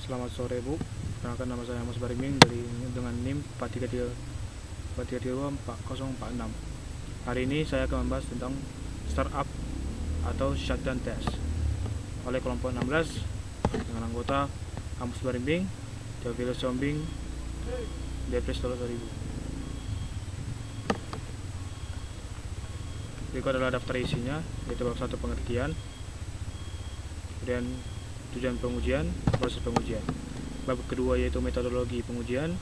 Selamat sore Bu, perkenalkan nama saya Mas Bariming dengan NIM 433244046. Hari ini saya akan membahas tentang startup atau shutdown test oleh kelompok 16 dengan anggota Kampus Bariming, Teofilo Sombing, Depres Tolo 2000. Berikut adalah daftar isinya, yaitu bab 1 pengertian, kemudian tujuan pengujian, proses pengujian. Bab kedua yaitu metodologi pengujian,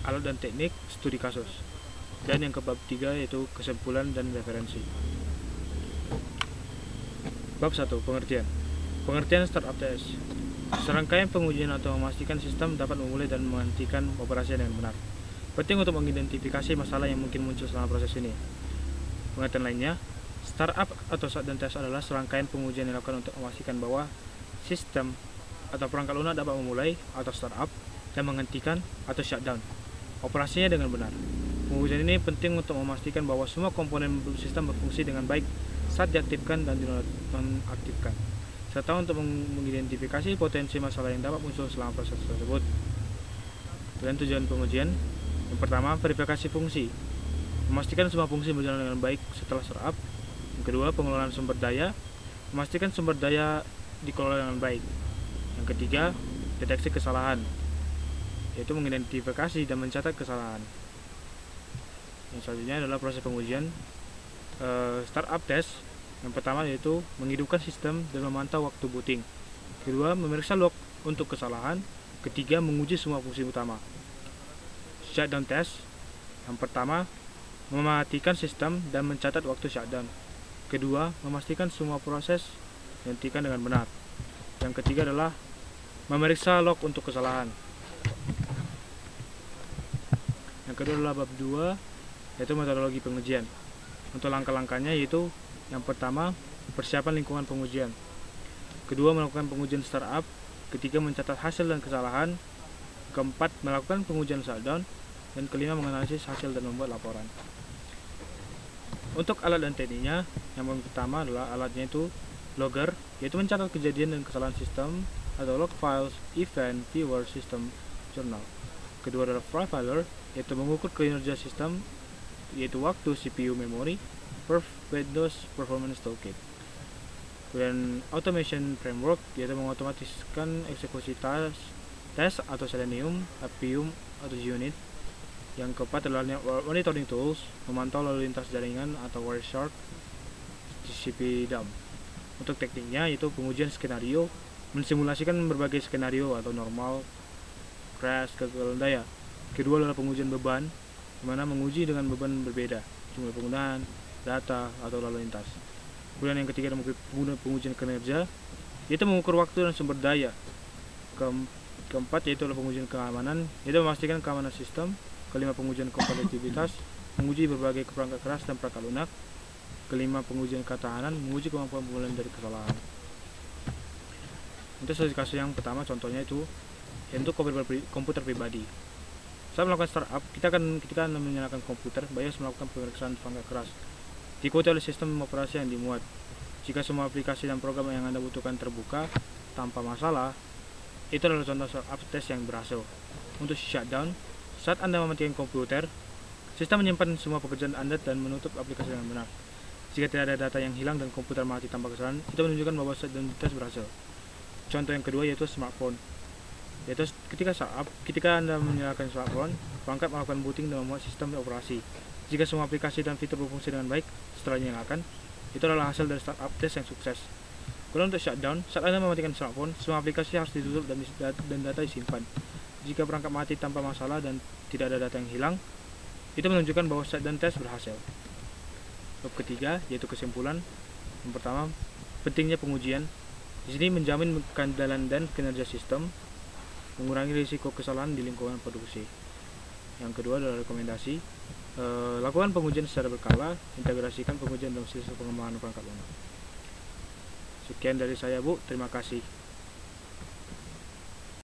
alat dan teknik, studi kasus. Dan yang ke bab 3 yaitu kesimpulan dan referensi. Bab 1 pengertian. Pengertian startup test. Serangkaian pengujian atau memastikan sistem dapat memulai dan menghentikan operasi dengan benar. Penting untuk mengidentifikasi masalah yang mungkin muncul selama proses ini. Pengertian lainnya, startup atau shutdown test adalah serangkaian pengujian yang dilakukan untuk memastikan bahwa sistem atau perangkat lunak dapat memulai atau startup dan menghentikan atau shutdown operasinya dengan benar. Pengujian ini penting untuk memastikan bahwa semua komponen sistem berfungsi dengan baik saat diaktifkan dan dinonaktifkan, serta untuk mengidentifikasi potensi masalah yang dapat muncul selama proses tersebut. Dan tujuan pengujian, yang pertama, verifikasi fungsi, memastikan semua fungsi berjalan dengan baik setelah startup. Yang kedua, pengelolaan sumber daya, memastikan sumber daya dikelola dengan baik. Yang ketiga, deteksi kesalahan, yaitu mengidentifikasi dan mencatat kesalahan. Yang selanjutnya adalah proses pengujian startup test. Yang pertama yaitu menghidupkan sistem dan memantau waktu booting. Kedua, memeriksa log untuk kesalahan. Ketiga, menguji semua fungsi utama. Shutdown test. Yang pertama, mematikan sistem dan mencatat waktu shutdown. Kedua, memastikan semua proses dihentikan dengan benar. Yang ketiga adalah memeriksa log untuk kesalahan. Yang kedua adalah bab 2, yaitu metodologi pengujian. Untuk langkah-langkahnya yaitu yang pertama, persiapan lingkungan pengujian. Kedua, melakukan pengujian startup. Ketiga, mencatat hasil dan kesalahan. Keempat, melakukan pengujian shutdown. Dan kelima, menganalisis hasil dan membuat laporan. Untuk alat dan tekniknya, yang pertama adalah alatnya itu logger, yaitu mencatat kejadian dan kesalahan sistem, atau log files, event, viewer, system, journal. Kedua adalah profiler, yaitu mengukur kinerja sistem, yaitu waktu, CPU, memori, Windows Performance Toolkit. Kemudian automation framework, yaitu mengotomatiskan eksekusi tes atau Selenium, Appium, atau Unit. Yang keempat adalah monitoring tools, memantau lalu lintas jaringan atau Wireshark, TCP/DOM. Untuk tekniknya yaitu pengujian skenario, mensimulasikan berbagai skenario atau normal, crash, kegagalan daya. Kedua adalah pengujian beban, di mana menguji dengan beban berbeda, jumlah penggunaan, data, atau lalu lintas. Kemudian yang ketiga adalah pengujian kinerja, yaitu mengukur waktu dan sumber daya. Keempat yaitu adalah pengujian keamanan, yaitu memastikan keamanan sistem. Kelima, pengujian kompatibilitas, menguji berbagai perangkat keras dan perangkat lunak. Kelima, pengujian ketahanan, menguji kemampuan pemulihan dari kesalahan. Untuk kasus yang pertama, contohnya itu untuk komputer pribadi. Saat melakukan startup, kita akan menyalakan komputer, BIOS melakukan pemeriksaan perangkat keras, diikuti oleh sistem operasi yang dimuat. Jika semua aplikasi dan program yang Anda butuhkan terbuka tanpa masalah, itu adalah contoh startup test yang berhasil. Untuk shutdown, saat Anda mematikan komputer, sistem menyimpan semua pekerjaan Anda dan menutup aplikasi dengan benar. Jika tidak ada data yang hilang dan komputer mati tanpa kesalahan, itu menunjukkan bahwa shutdown test berhasil. Contoh yang kedua yaitu smartphone. Yaitu ketika Anda menyalakan smartphone, perangkat melakukan booting dan membuat sistem operasi. Jika semua aplikasi dan fitur berfungsi dengan baik setelah dinyalakan, itu adalah hasil dari startup test yang sukses. Kemudian untuk shutdown, saat Anda mematikan smartphone, semua aplikasi harus ditutup dan data disimpan. Jika perangkat mati tanpa masalah dan tidak ada data yang hilang, itu menunjukkan bahwa shutdown test berhasil. Bab ketiga yaitu kesimpulan. Yang pertama, pentingnya pengujian. Di sini menjamin keandalan dan kinerja sistem, mengurangi risiko kesalahan di lingkungan produksi. Yang kedua adalah rekomendasi, lakukan pengujian secara berkala, integrasikan pengujian dalam sistem pengembangan perangkat lunak. Sekian dari saya Bu, terima kasih.